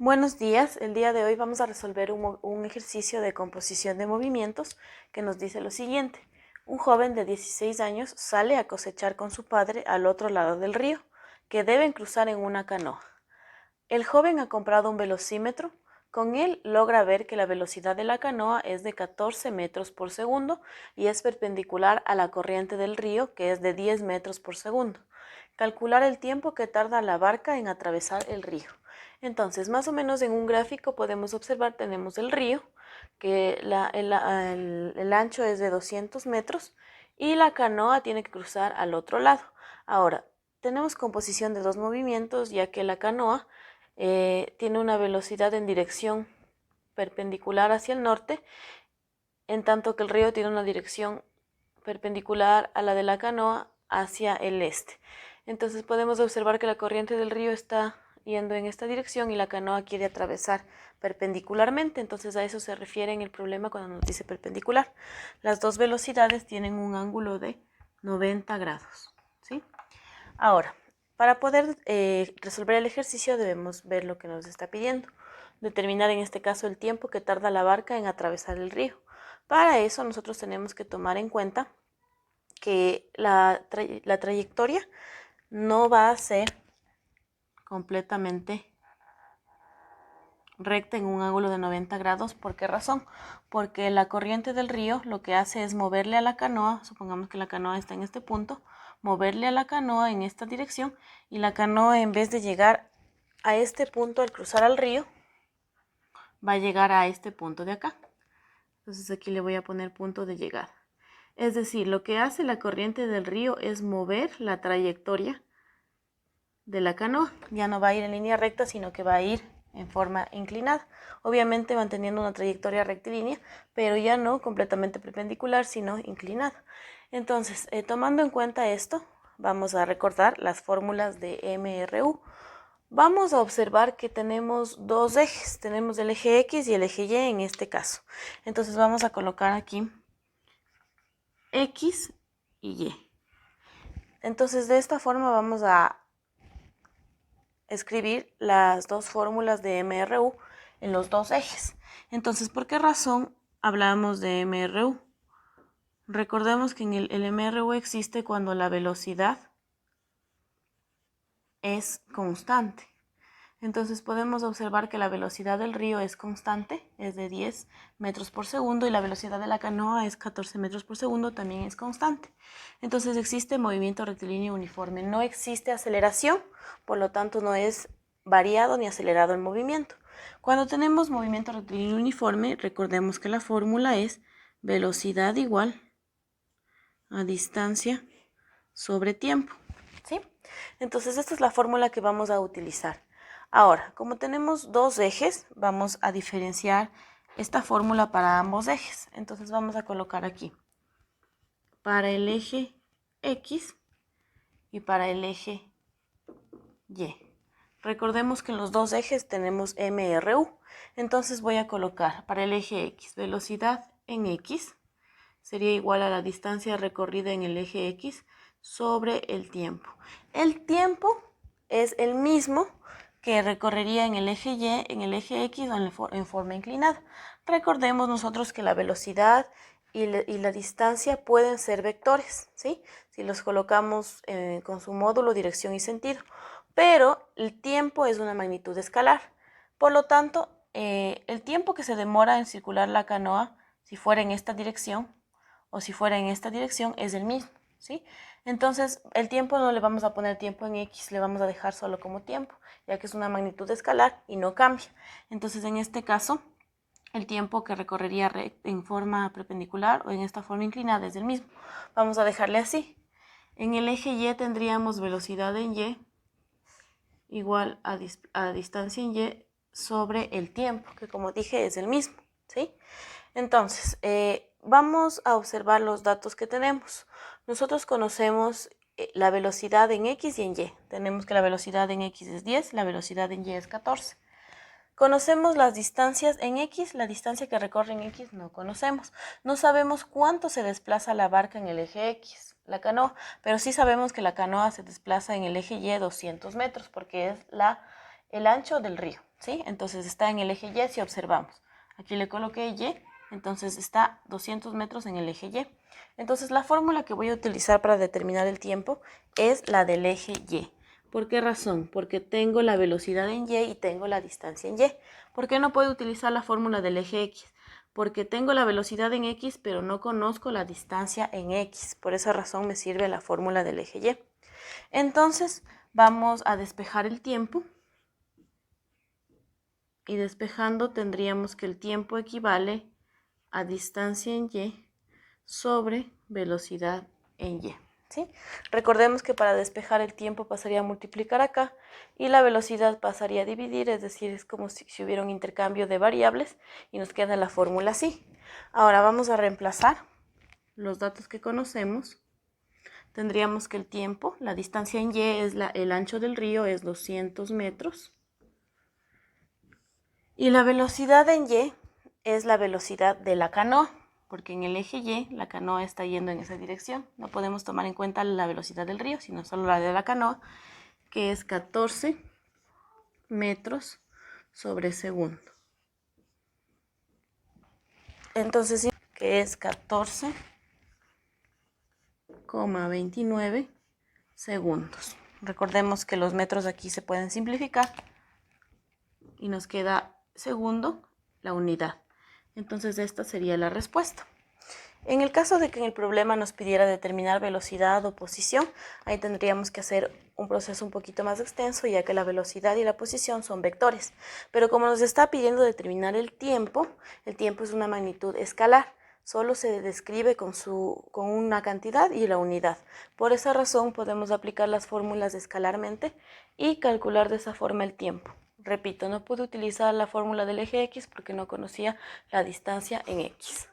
Buenos días, el día de hoy vamos a resolver un ejercicio de composición de movimientos que nos dice lo siguiente. Un joven de 16 años sale a cosechar con su padre al otro lado del río, que deben cruzar en una canoa. El joven ha comprado un velocímetro. Con él logra ver que la velocidad de la canoa es de 14 metros por segundo y es perpendicular a la corriente del río, que es de 10 metros por segundo. Calcular el tiempo que tarda la barca en atravesar el río. Entonces, más o menos en un gráfico podemos observar, tenemos el río, que el ancho es de 200 metros y la canoa tiene que cruzar al otro lado. Ahora, tenemos composición de dos movimientos, ya que la canoa tiene una velocidad en dirección perpendicular hacia el norte, en tanto que el río tiene una dirección perpendicular a la de la canoa hacia el este. Entonces podemos observar que la corriente del río está yendo en esta dirección y la canoa quiere atravesar perpendicularmente. Entonces a eso se refiere en el problema cuando nos dice perpendicular. Las dos velocidades tienen un ángulo de 90 grados. ¿Sí? Ahora, para poder resolver el ejercicio debemos ver lo que nos está pidiendo. Determinar en este caso el tiempo que tarda la barca en atravesar el río. Para eso nosotros tenemos que tomar en cuenta que la trayectoria no va a ser completamente recta en un ángulo de 90 grados. ¿Por qué razón? Porque la corriente del río lo que hace es moverle a la canoa, supongamos que la canoa está en este punto, moverle a la canoa en esta dirección y la canoa, en vez de llegar a este punto al cruzar al río, va a llegar a este punto de acá. Entonces aquí le voy a poner punto de llegada. Es decir, lo que hace la corriente del río es mover la trayectoria de la canoa. Ya no va a ir en línea recta, sino que va a ir en forma inclinada. Obviamente manteniendo una trayectoria rectilínea, pero ya no completamente perpendicular, sino inclinada. Entonces, tomando en cuenta esto, vamos a recordar las fórmulas de MRU. Vamos a observar que tenemos dos ejes. Tenemos el eje X y el eje Y en este caso. Entonces vamos a colocar aquí X y Y. Entonces de esta forma vamos a escribir las dos fórmulas de MRU en los dos ejes. Entonces, ¿por qué razón hablamos de MRU? Recordemos que en el MRU existe cuando la velocidad es constante. Entonces podemos observar que la velocidad del río es constante, es de 10 metros por segundo, y la velocidad de la canoa es 14 metros por segundo, también es constante. Entonces existe movimiento rectilíneo uniforme, no existe aceleración, por lo tanto no es variado ni acelerado el movimiento. Cuando tenemos movimiento rectilíneo uniforme, recordemos que la fórmula es velocidad igual a distancia sobre tiempo. ¿Sí? Entonces esta es la fórmula que vamos a utilizar. Ahora, como tenemos dos ejes, vamos a diferenciar esta fórmula para ambos ejes. Entonces vamos a colocar aquí para el eje X y para el eje Y. Recordemos que en los dos ejes tenemos MRU. Entonces voy a colocar para el eje X, velocidad en X sería igual a la distancia recorrida en el eje X sobre el tiempo. El tiempo es el mismo que recorrería en el eje Y, en el eje X o en forma inclinada. Recordemos nosotros que la velocidad y la distancia pueden ser vectores, ¿sí? Si los colocamos con su módulo, dirección y sentido. Pero el tiempo es una magnitud escalar. Por lo tanto, el tiempo que se demora en circular la canoa, si fuera en esta dirección o si fuera en esta dirección, es el mismo, ¿sí? Entonces, el tiempo no le vamos a poner tiempo en X, le vamos a dejar solo como tiempo, ya que es una magnitud escalar y no cambia. Entonces, en este caso, el tiempo que recorrería en forma perpendicular o en esta forma inclinada es el mismo. Vamos a dejarle así. En el eje Y tendríamos velocidad en Y igual a distancia en Y sobre el tiempo, que como dije es el mismo, ¿sí? Entonces, vamos a observar los datos que tenemos. Nosotros conocemos la velocidad en X y en Y. Tenemos que la velocidad en X es 10, la velocidad en Y es 14. Conocemos las distancias en X, la distancia que recorre en X no conocemos. No sabemos cuánto se desplaza la barca en el eje X, la canoa, pero sí sabemos que la canoa se desplaza en el eje Y 200 metros porque es la el ancho del río, ¿sí? Entonces está en el eje Y si observamos. Aquí le coloqué Y, entonces está 200 metros en el eje Y. Entonces la fórmula que voy a utilizar para determinar el tiempo es la del eje Y. ¿Por qué razón? Porque tengo la velocidad en Y y tengo la distancia en Y. ¿Por qué no puedo utilizar la fórmula del eje X? Porque tengo la velocidad en X, pero no conozco la distancia en X. Por esa razón me sirve la fórmula del eje Y. Entonces vamos a despejar el tiempo. Y despejando tendríamos que el tiempo equivale a distancia en Y sobre velocidad en Y, ¿sí? Recordemos que para despejar el tiempo pasaría a multiplicar acá y la velocidad pasaría a dividir, es decir, es como si hubiera un intercambio de variables y nos queda la fórmula así. Ahora vamos a reemplazar los datos que conocemos. Tendríamos que el tiempo, la distancia en Y es el ancho del río, es 200 metros. Y la velocidad en Y es la velocidad de la canoa, porque en el eje Y la canoa está yendo en esa dirección. No podemos tomar en cuenta la velocidad del río, sino solo la de la canoa, que es 14 metros sobre segundo. Entonces, que es 14,29 segundos. Recordemos que los metros aquí se pueden simplificar y nos queda segundo la unidad. Entonces esta sería la respuesta. En el caso de que en el problema nos pidiera determinar velocidad o posición, ahí tendríamos que hacer un proceso un poquito más extenso, ya que la velocidad y la posición son vectores. Pero como nos está pidiendo determinar el tiempo es una magnitud escalar. Solo se describe con una cantidad y la unidad. Por esa razón podemos aplicar las fórmulas escalarmente y calcular de esa forma el tiempo. Repito, no pude utilizar la fórmula del eje X porque no conocía la distancia en X.